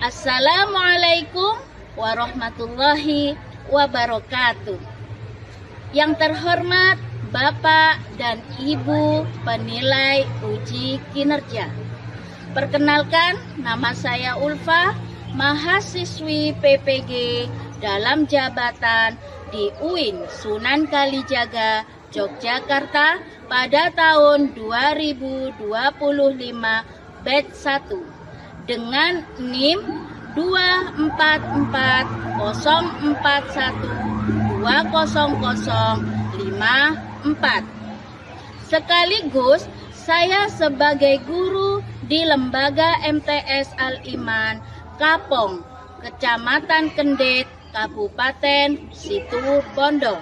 Assalamualaikum warahmatullahi wabarakatuh. Yang terhormat Bapak dan Ibu penilai uji kinerja. Perkenalkan, nama saya Ulfa, mahasiswi PPG dalam jabatan di UIN Sunan Kalijaga, Yogyakarta pada tahun 2025 batch 1 dengan NIM 24414120054. Sekaligus saya sebagai guru di Lembaga MTS Al-Iman Kapong, Kecamatan Kendet, Kabupaten Situbondo.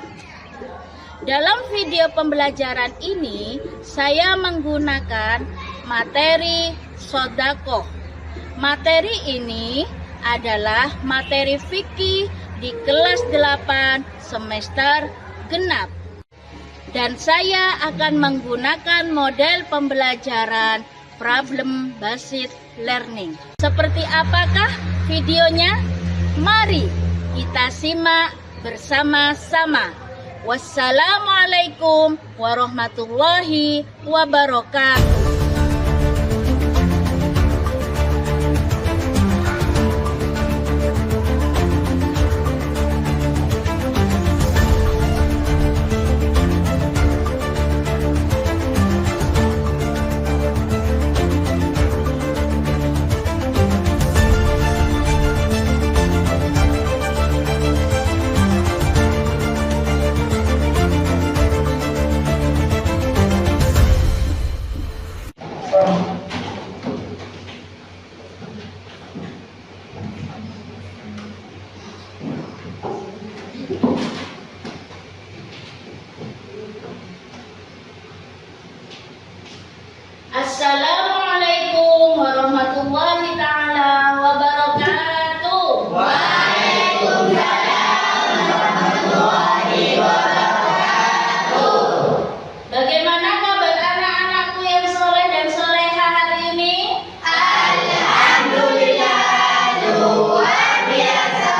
Dalam video pembelajaran ini, saya menggunakan materi sodaqoh. Materi ini adalah materi fikih di kelas 8 semester genap. Dan saya akan menggunakan model pembelajaran problem based learning. Seperti apakah videonya? Mari kita simak bersama-sama. Wassalamualaikum warahmatullahi wabarakatuh. Assalamualaikum warahmatullahi ta'ala wabarakatuh. Waalaikumsalam warahmatullahi wabarakatuh. Bagaimana kabar anak-anakku yang soleh dan soleha hari ini? Alhamdulillah, luar biasa.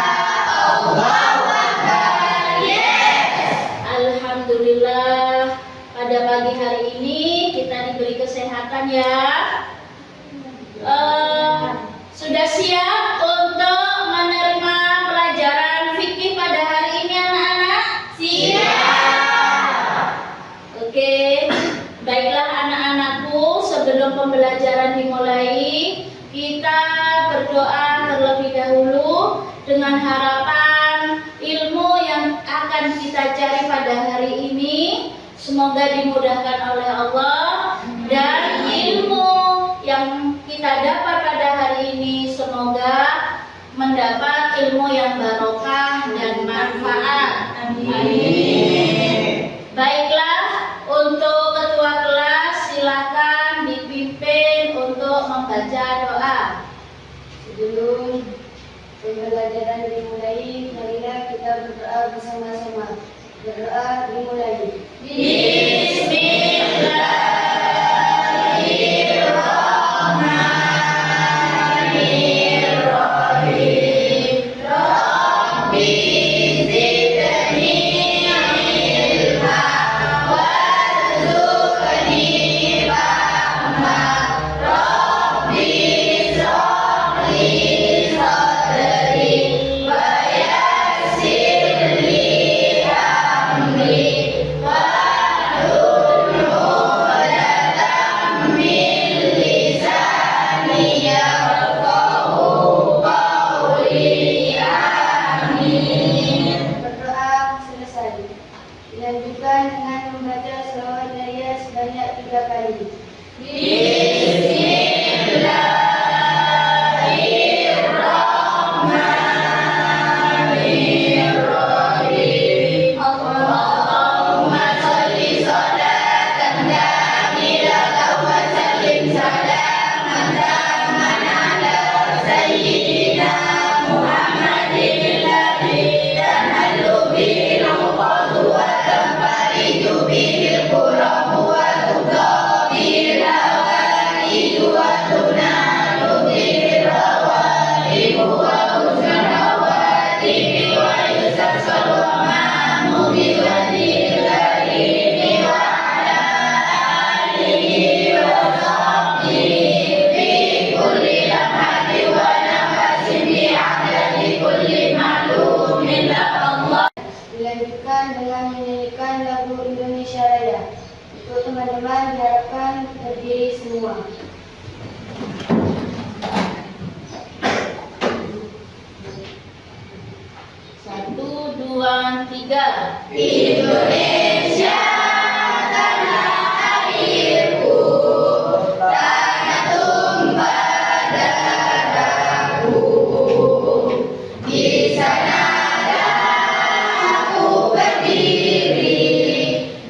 Allahu Akbar. Yes. Alhamdulillah, pada pagi hari ini kita diberi kesehatan ya. Sudah siap untuk menerima pelajaran fikih pada hari ini anak-anak? Siap. Oke, baiklah anak-anakku, sebelum pembelajaran dimulai, kita berdoa terlebih dahulu dengan harapan ilmu yang akan kita cari pada hari ini semoga dimudahkan oleh Allah, dan ilmu yang kita dapat pada hari ini semoga mendapat ilmu yang barokah dan manfaat. Amin. Baiklah, untuk ketua kelas silakan dipimpin untuk membaca doa. Sebelum pembelajaran dimulai, marilah kita berdoa bersama-sama. Berdoa dimulai. Bismillahirrahmanirrahim. Rabbi zidni ilma warzuqni fahma. Rabbi shrahli sadri wa yassir li amri wahlul 'uqdatam min lisani yafqahu qawli. Amin. Berdoa selesai. Dilanjutkan dengan membaca selawat daya sebanyak 3 kali. Bismillahirrahmanirrahim. Allahumma sholli sholatan kamilatan wa sallim salaman tamman ala sayyidina Muhammadin alladzi tanhallu bihil 'uqadu wa tanfariju bihil qurabu wa tuqabil hawa teman-teman diharapkan berdiri semua. Satu, dua, tiga. Indonesia tanah airku, tanah tumpah darahku. Di sana aku berdiri,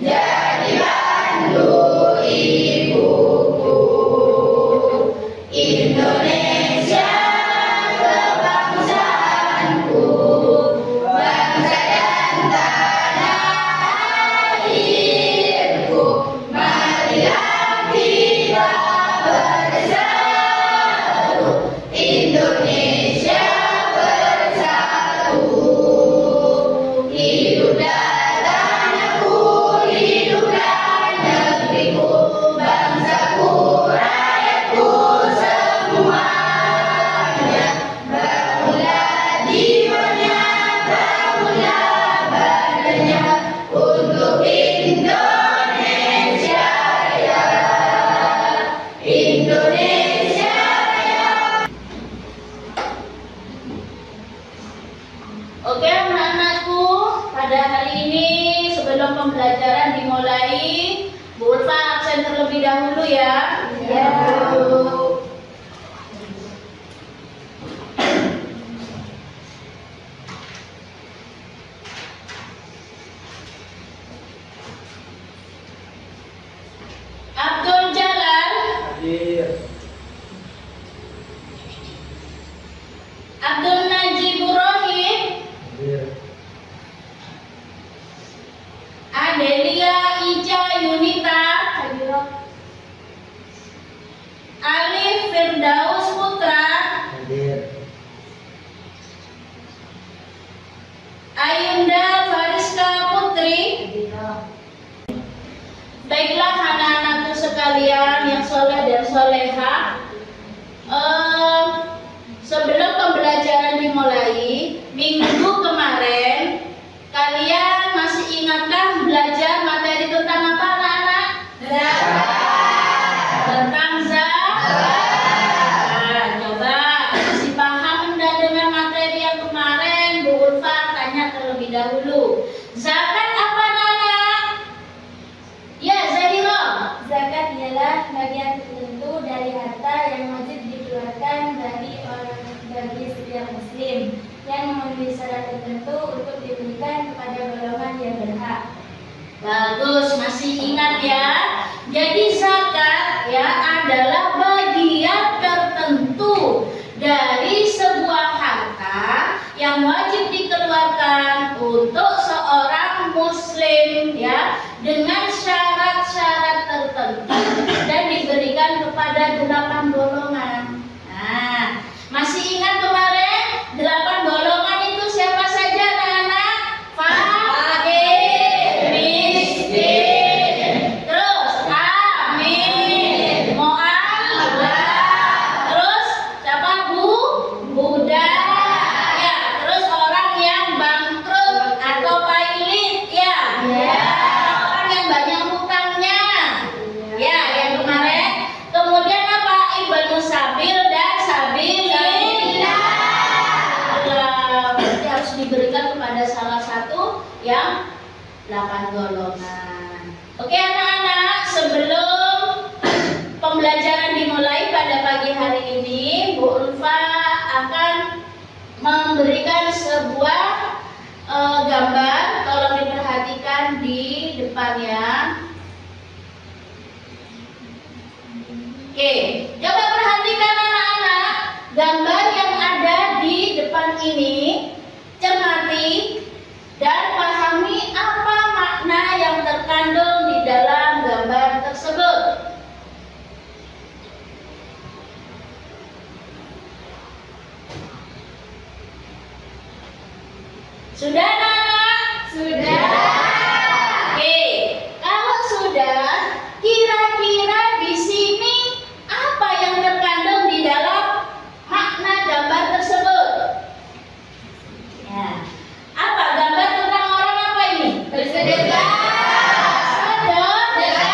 jadi pandu ibuku. Indonesia kebangsaanku, bangsa dan tanah airku. Marilah kita bersatu, Indonesia bersatu. Hiduplah tanahku, hiduplah negeriku, bangsaku, rakyatku semuanya. Bangunlah jiwanya, bangunlah badannya untuk Indonesia Raya. Indonesia Raya. Oke anak-anakku, pada hari ini sebelum pembelajaran dimulai, Bu Ulfa absen terlebih dahulu ya. Ya, Bu. Abdul Jalal, Abdul Najib Rohim, Adelia Ija Yunita, Alif Firdaus Putra, Ayunda Fariska Putri. Baiklah anak-anakku sekalian yang soleh dan soleha, sebelum pembelajaran dimulai, minggu kemarin kalian masih ingatkah belajar materi tentang apa anak-anak? Tentang zakat. Nah, coba masih paham enggak dengan materi yang kemarin? Bu Ulfa tanya terlebih dahulu. Zakat apa anak-anak? Ya, Zahiro. Zakat ialah bagian tertentu dari harta yang wajib dikeluarkan bagi setiap muslim yang memenuhi syarat tertentu untuk diberikan kepada golongan yang berhak. Bagus, masih ingat ya. Jadi zakat ya adalah bagian tertentu dari sebuah harta yang wajib dikeluarkan untuk seorang muslim ya, dengan syarat-syarat tertentu dan diberikan kepada 8 golongan. Nah, masih ingat kemarin 8 golongan itu siapa saja anak-anak? Fakir, miskin, terus amin, mu'alaf, terus siapa budak, ya, terus orang yang bangkrut atau pailit, ya, orang yang banyak hutangnya, ya, yang kemarin. Kemudian apa? Ibnu Sabil dan Sabilillah. Berarti harus diberikan kepada salah satu yang 8 golongan. Oke anak-anak, sebelum pembelajaran dimulai pada pagi hari ini, Bu Ulfa akan memberikan sebuah gambar. Tolong diperhatikan di depannya. Oke, coba perhatikan anak-anak gambar yang ada di depan ini. Cermati dan pahami apa makna yang terkandung di dalam gambar tersebut. Sudah anak-anak? Sudah. Oke, kalau sudah, kira-kira di sini apa yang terkandung di dalam makna gambar tersebut? Ya. Apa gambar tentang orang apa ini? Bersedekah. Sedekah.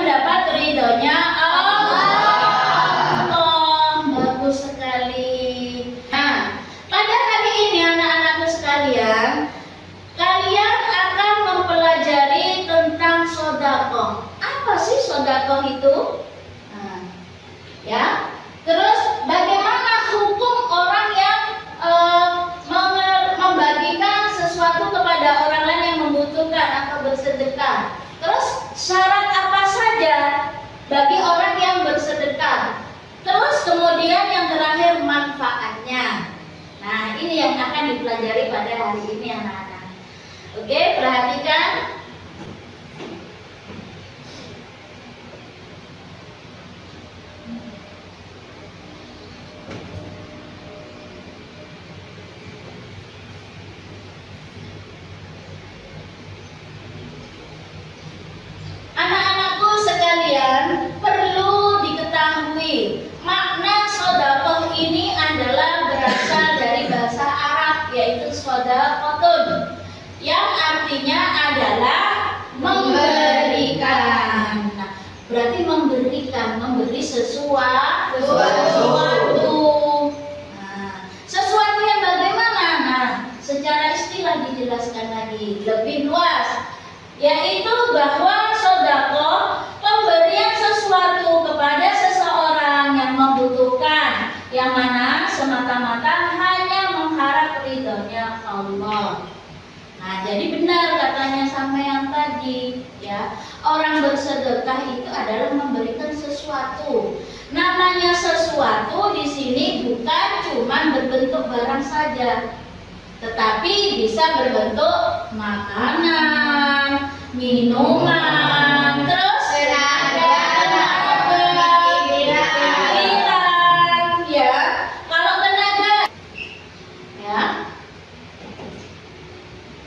mendapat ridhonya Allah. Bagus sekali. Nah, pada hari ini anak-anakku sekalian, kalian akan mempelajari tentang sedekah. Apa sih sedekah itu? Nah, ya. Terus bagaimana hukum orang yang membagikan sesuatu kepada orang lain yang membutuhkan atau bersedekah? Terus syarat apa saja bagi orang yang bersedekah? Terus kemudian yang terakhir manfaatnya. Nah, ini yang akan dipelajari pada hari ini anak-anak. Oke, perhatikan. Anak-anakku sekalian, perlu diketahui makna sedekah ini adalah berasal dari bahasa Arab, yaitu shadaqatun, yang artinya adalah memberikan. Nah, berarti memberikan, memberi sesuatu. Nah, sesuatu yang bagaimana? Nah, secara istilah dijelaskan lagi lebih luas, yaitu bahwa sedekah pemberian sesuatu kepada seseorang yang membutuhkan, yang mana semata-mata hanya mengharap ridhonya Allah. Nah, jadi benar katanya sampean tadi, ya, orang bersedekah itu adalah memberikan sesuatu. Namanya sesuatu di sini bukan cuma berbentuk barang saja, tetapi bisa berbentuk makanan, minuman, terus tenaga, pikiran, ya. Kalau tenaga, ya.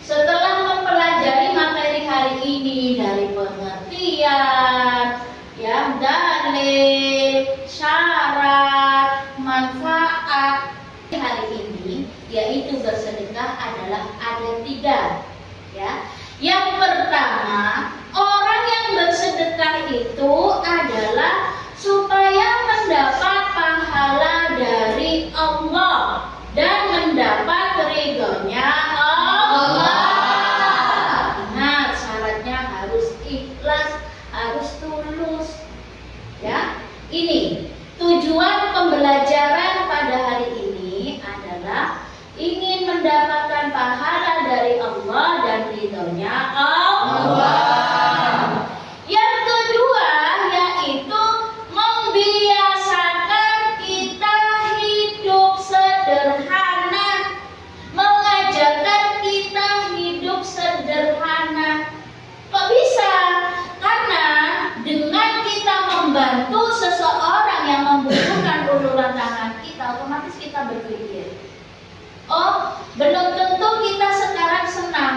Setelah mempelajari materi hari ini dari pengertian, ya, dalil, syarat, manfaat hari ini, yaitu bersedekah adalah ada 3, ya. Yang pertama, orang yang bersedekah itu adalah supaya mendapat pahala dari Allah dan mendapat ridhonya Allah. Ingat, syaratnya harus ikhlas, harus tulus, ya. Ini tujuan pembelajaran pada hari ini adalah ingin mendapatkan pahala dari Allah dan ridhonya Allah. Yang kedua yaitu membiasakan kita hidup sederhana, mengajarkan kita hidup sederhana. Kok bisa? Karena dengan kita membantu seseorang yang membutuhkan uluran tangan kita, otomatis kita berpikir, oh, belum tentu kita sekarang senang,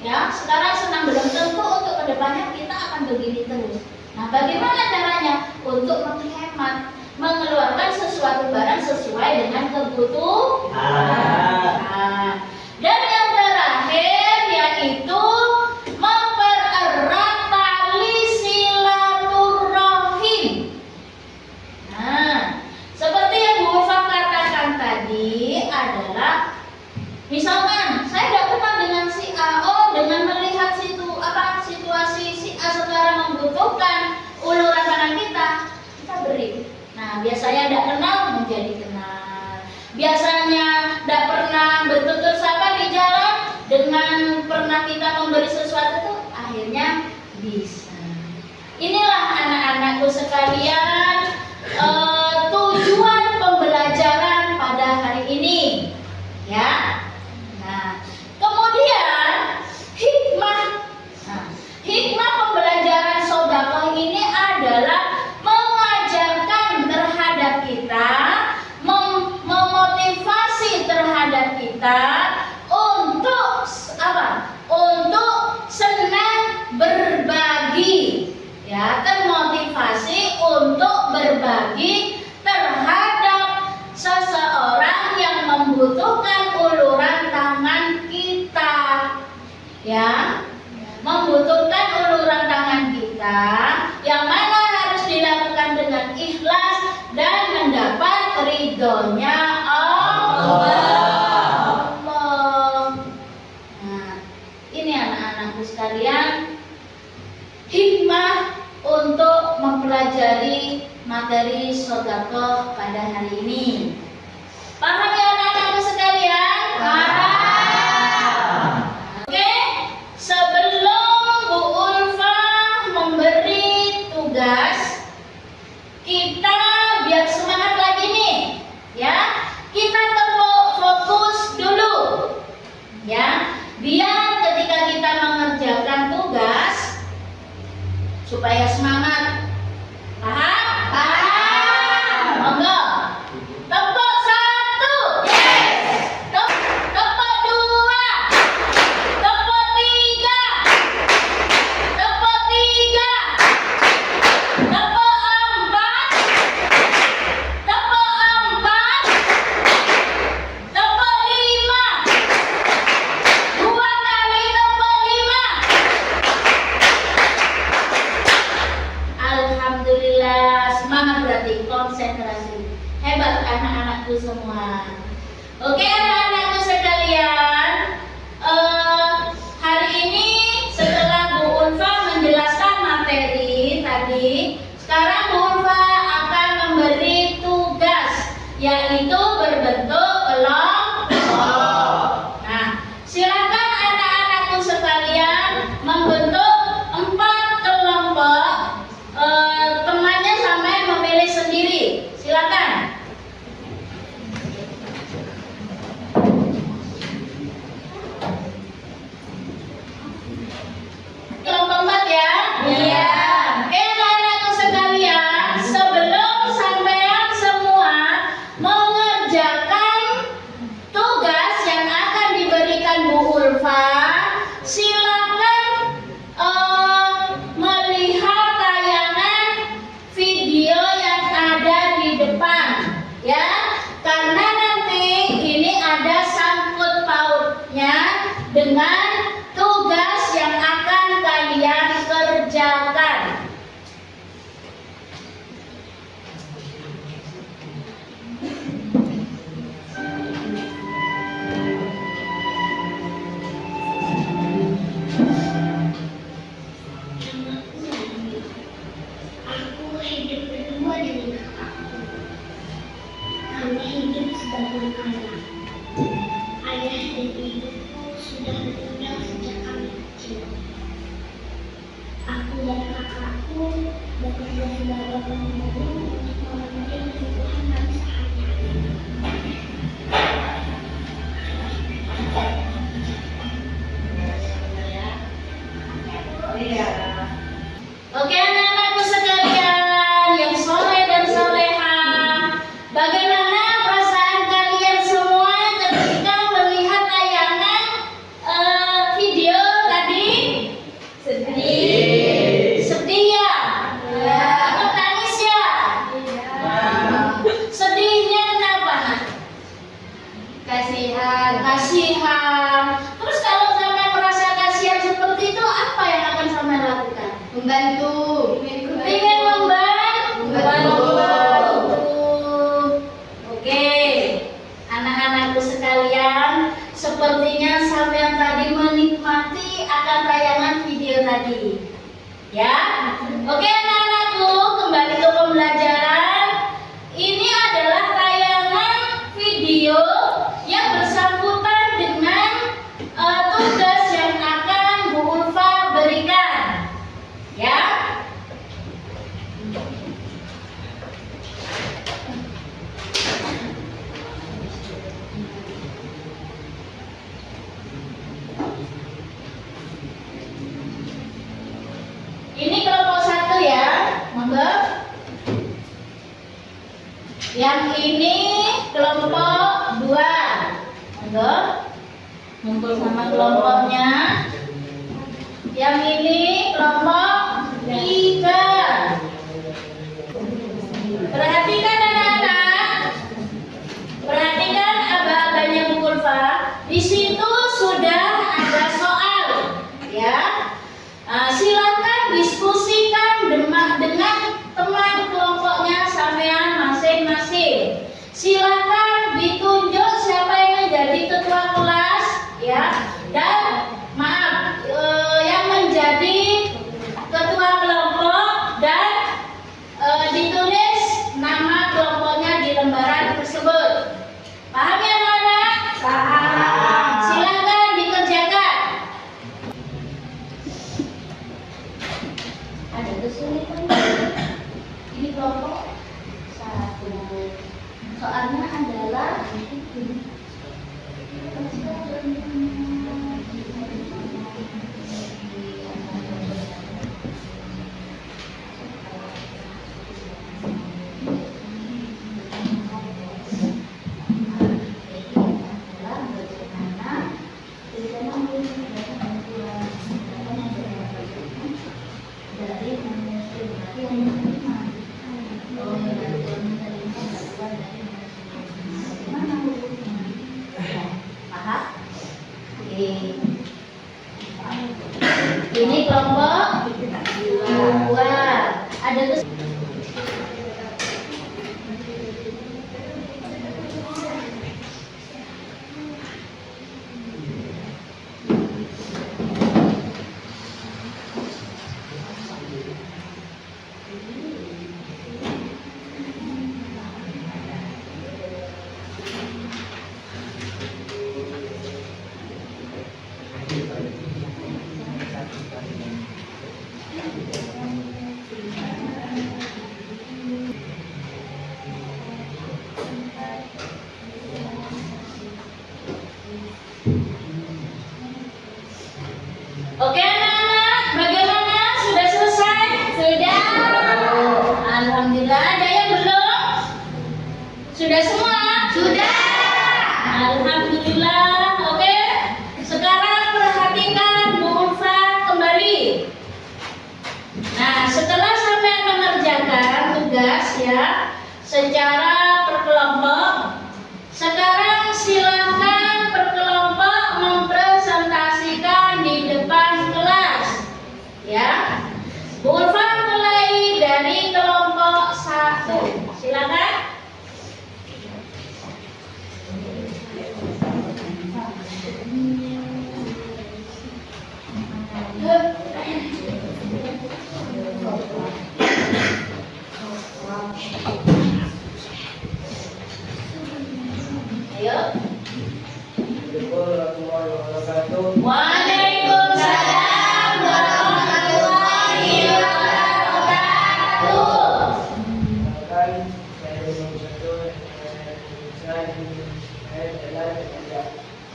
ya. Sekarang senang, belum tentu untuk kedepannya kita akan begini terus. Nah, bagaimana caranya? Untuk menghemat, mengeluarkan sesuatu barang sesuai dengan kebutuhan. Nah, dan yang terakhir yaitu mempererat tali silaturahim. Nah, seperti yang Bu Eva katakan tadi adalah, misalkan saya tidak kenal dengan si A, oh, dengan melihat situasi si A sekarang membutuhkan uluran tangan kita beri. Nah, biasanya tidak kenal menjadi kenal. Biasanya tidak pernah bertutur sapa di jalan, dengan pernah kita memberi sesuatu itu akhirnya bisa. Inilah anak-anakku sekalian, tujuan pembelajaran pada hari ini, ya. Nah, kemudian hikmah pembelajaran sedekah ini adalah mengajarkan terhadap kita, memotivasi terhadap kita untuk apa? Untuk senang berbagi, ya, termotivasi untuk berbagi terhadap seseorang yang membutuhkan uluran tangan kita, ya, membutuhkan uluran tangan kita, Ulfa, silakan melihat tayangan video yang ada di depan, ya. Karena nanti ini ada sangkut pautnya dengan tugas yang akan kalian kerjakan. Aku hidup berdua dengan kakakku. Kami hidup sebagai anak. Ayah dan ibuku sudah meninggal sejak kami kecil. Aku dan kakakku bekerja sebagai pemulung untuk memenuhi kebutuhan kami sehari-hari. Oke anak-anakku sekalian yang soleh dan soleha, bagaimana perasaan kalian semua ketika melihat tayangan video tadi? Sedih. Sedih ya? Atau nangis ya? Sedihnya kenapa? Kasihan. Kasihan. Terus kalau sampai merasa kasihan seperti itu, apa yang akan sampai lakukan? Membantu. Ingin membantu. Oke, anak-anakku sekalian, sepertinya sampean tadi menikmati akan tayangan video tadi, ya. Oke anak-anakku, kembali ke pembelajaran. Ini adalah tayangan video yang bersangkutan dengan tugas yang akan Bu Ulfa berikan, ya. Ini kelompok 1 ya, monggo. Yang ini kelompok 2, monggo. Ngumpul sama kelompoknya. Yang ini kelompok 3. Perhatikan anak-anak. Perhatikan aba-abanya Bu Ulfa. Di situ sudah ada soal, ya. Silakan diskusikan dengan teman kelompoknya sampean masing-masing. Silakan ditunjuk siapa yang menjadi ketua kelas, ya. Dan maaf, yang menjadi ketua kelompok dan ditulis nama kelompoknya di lembaran tersebut. Paham ya anak-anak? Paham. Silakan dikerjakan. Ada kesulitan. Ini kelompok 1. Soalnya adalah paham? Oke. Ini kelompok 2. Ada Oke anak-anak, bagaimana? Sudah selesai? Sudah. Alhamdulillah. Ada yang belum? Sudah semua? Sudah. Alhamdulillah. Oke. Sekarang ya, secara berkelompok. Sekarang silakan berkelompok mempresentasikan di depan kelas, ya. Bu Ulfa mulai dari kelompok 1. Silakan. Ayo. Waalaikumsalam warahmatullahi wabarakatuh.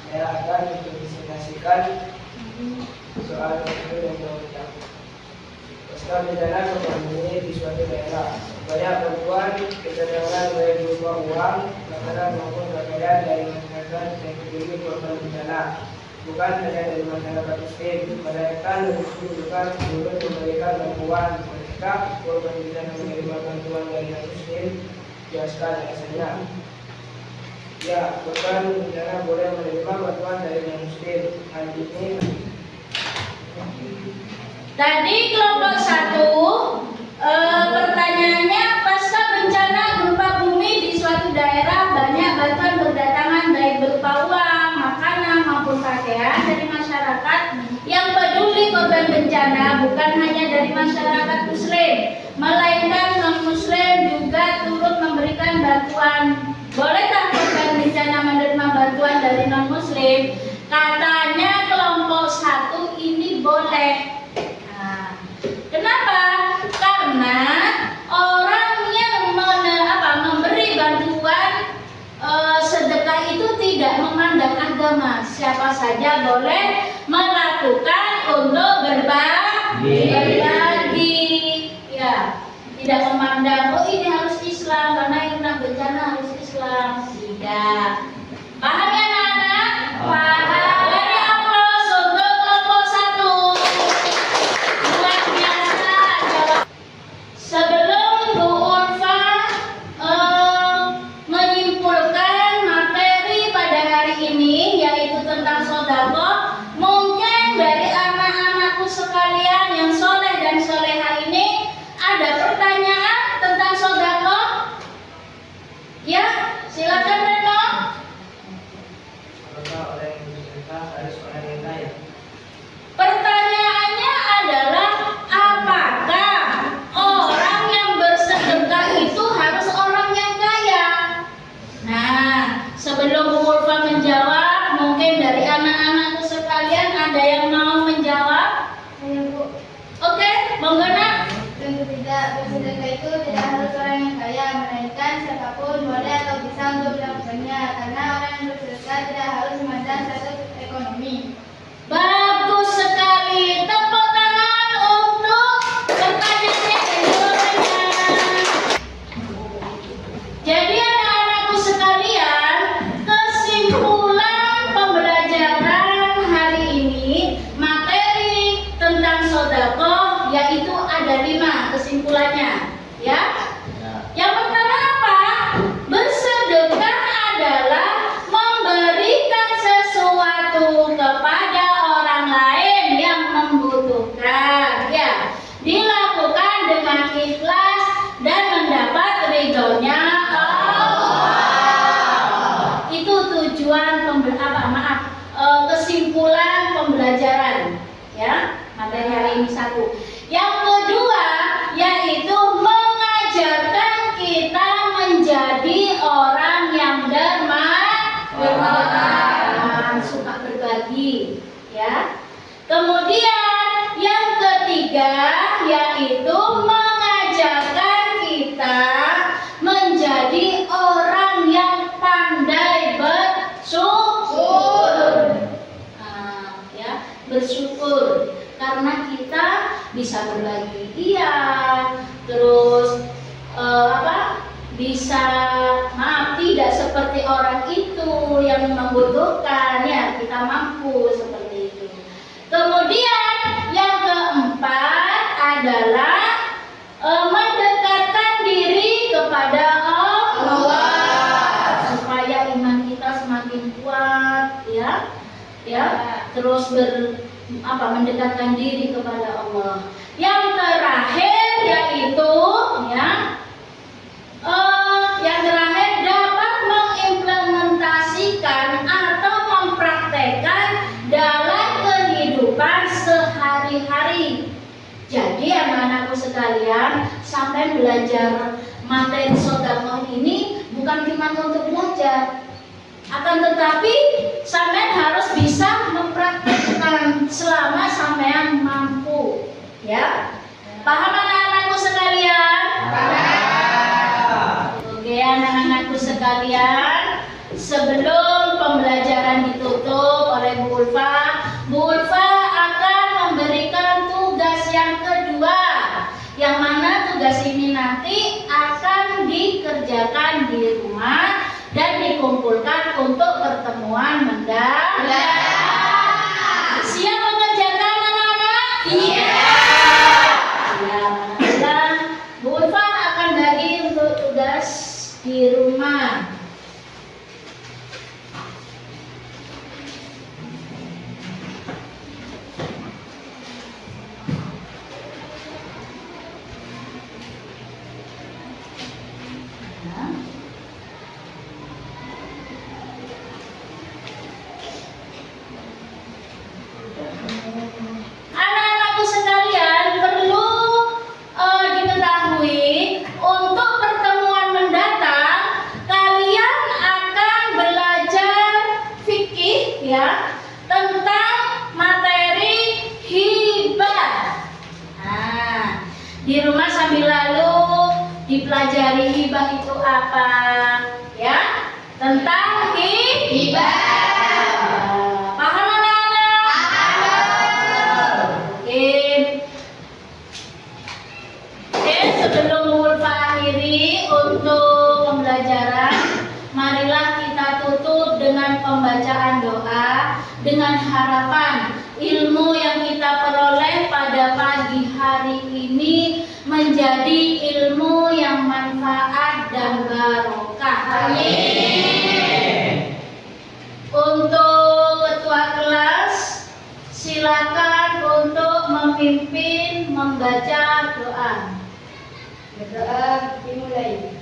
Saya akan mempresentasikan soal tersebut yang diundang. Pasca bencana ekonomi di suatu daerah, banyak bantuan kecenderungan baik berupa uang, makanan maupun pakaian dari masyarakat yang terdiri korban bencana. Bukan hanya dari masyarakat muslim, melainkan lebih juga turut memberikan bantuan mereka korban bencana menerima bantuan dari non-muslim biaskan biasanya. Ya, korban bencana boleh menerima bantuan dari non-muslim. Hal ini Tadi kelompok 1 pertanyaannya, pasca bencana gempa bumi di suatu daerah banyak bantuan berdatangan baik berupa uang, makanan maupun pakaian dari masyarakat yang peduli korban bencana. Bukan hanya dari masyarakat muslim, melainkan non-muslim juga turut memberikan bantuan. Bolehkah korban bencana menerima bantuan dari non-muslim? Katanya kelompok 1 ini boleh. Kenapa? Karena orang yang memberi bantuan sedekah itu tidak memandang agama. Siapa saja boleh melakukan untuk berbagi. Ya, tidak memandang ini harus Islam karena yang kena bencana harus Islam. Tidak. Paham ya anak-anak? Paham. Beri aplaus untuk kelompok 1. Luar biasa. Sebelum Bu Ulfa menyimpulkan materi pada hari ini, yaitu tentang sedekah, mungkin dari anak-anakku sekalian yang soleh dan soleha ini ada pertanyaan tentang sedekah? Ya, silakan Reno. apakah orang yang bersedekah harus orang yang kaya? Pertanyaannya adalah, apakah orang yang bersedekah itu harus orang yang kaya? Nah, sebelum Bu Ulfa menjawab, mungkin dari anak-anakku sekalian ada yang mau menjawab? Ayo Bu. Oke, monggo Nak. Tentu tidak, bersedekah itu tidak harus orang yang kaya, melainkan siapapun boleh atau bisa untuk melakukannya, karena orang yang bersedekah tidak harus memandang status ekonomi. Bagus sekali. Tepuk tangan untuk pertanyaannya dan jawabannya. Jadi anak-anakku sekalian, kesimpulan pembelajaran hari ini, materi tentang sedekah, yaitu ada 5 kesimpulannya, ya. Yang pertama apa? Bersedekah adalah memberikan sesuatu kepada orang lain yang membutuhkan, ya. Dilakukan dengan ikhlas dan mendapat ridhonya Allah. Itu tujuan kesimpulan pembelajaran, ya. Materi hari ini 1. Yang kedua, yaitu mengajarkan kita menjadi orang yang dermawan, suka berbagi, ya. Kemudian yang ketiga, yaitu mengajarkan kita menjadi orang yang pandai bersyukur. Ya, bersyukur karena kita bisa berbagi, iya. Terus bisa tidak seperti orang itu yang membutuhkan, ya, kita mampu seperti itu. Kemudian yang keempat adalah mendekatkan diri ya, terus mendekatkan diri kepada Allah. Yang terakhir yaitu yang terakhir dapat mengimplementasikan atau mempraktekkan dalam kehidupan sehari-hari. Jadi anak-anakku sekalian, sampai belajar materi sedekah ini bukan cuma untuk belajar, akan tetapi sampean harus bisa mempraktikkan selama sampean mampu, ya. Paham anak-anakku sekalian? Paham. Oke, anak-anakku sekalian, sebelum pembelajaran ditutup oleh Bu Ulfa akan memberikan tugas yang kedua, yang mana tugas ini nanti akan dikerjakan di rumah dan dikumpulkan untuk pertemuan mendatang. Siap mengerjakan anak-anak? Iya. Siap. Bu Ulfa akan bagi untuk tugas di rumah. Anak-anakku sekalian, perlu diketahui untuk pertemuan mendatang kalian akan belajar fikih, ya, tentang materi hibah. Nah, di rumah sambil lalu dipelajari hibah itu apa, ya, tentang hibah. Paham anak-anak? Oke, sebelum Ulfa akhiri untuk pembelajaran, marilah kita tutup dengan pembacaan doa dengan harapan ilmu yang kita peroleh pada pagi hari ini menjadi ilmu yang manfaat dan barokah. Amin. Untuk ketua kelas, silakan untuk memimpin membaca doa. Berdoa dimulai.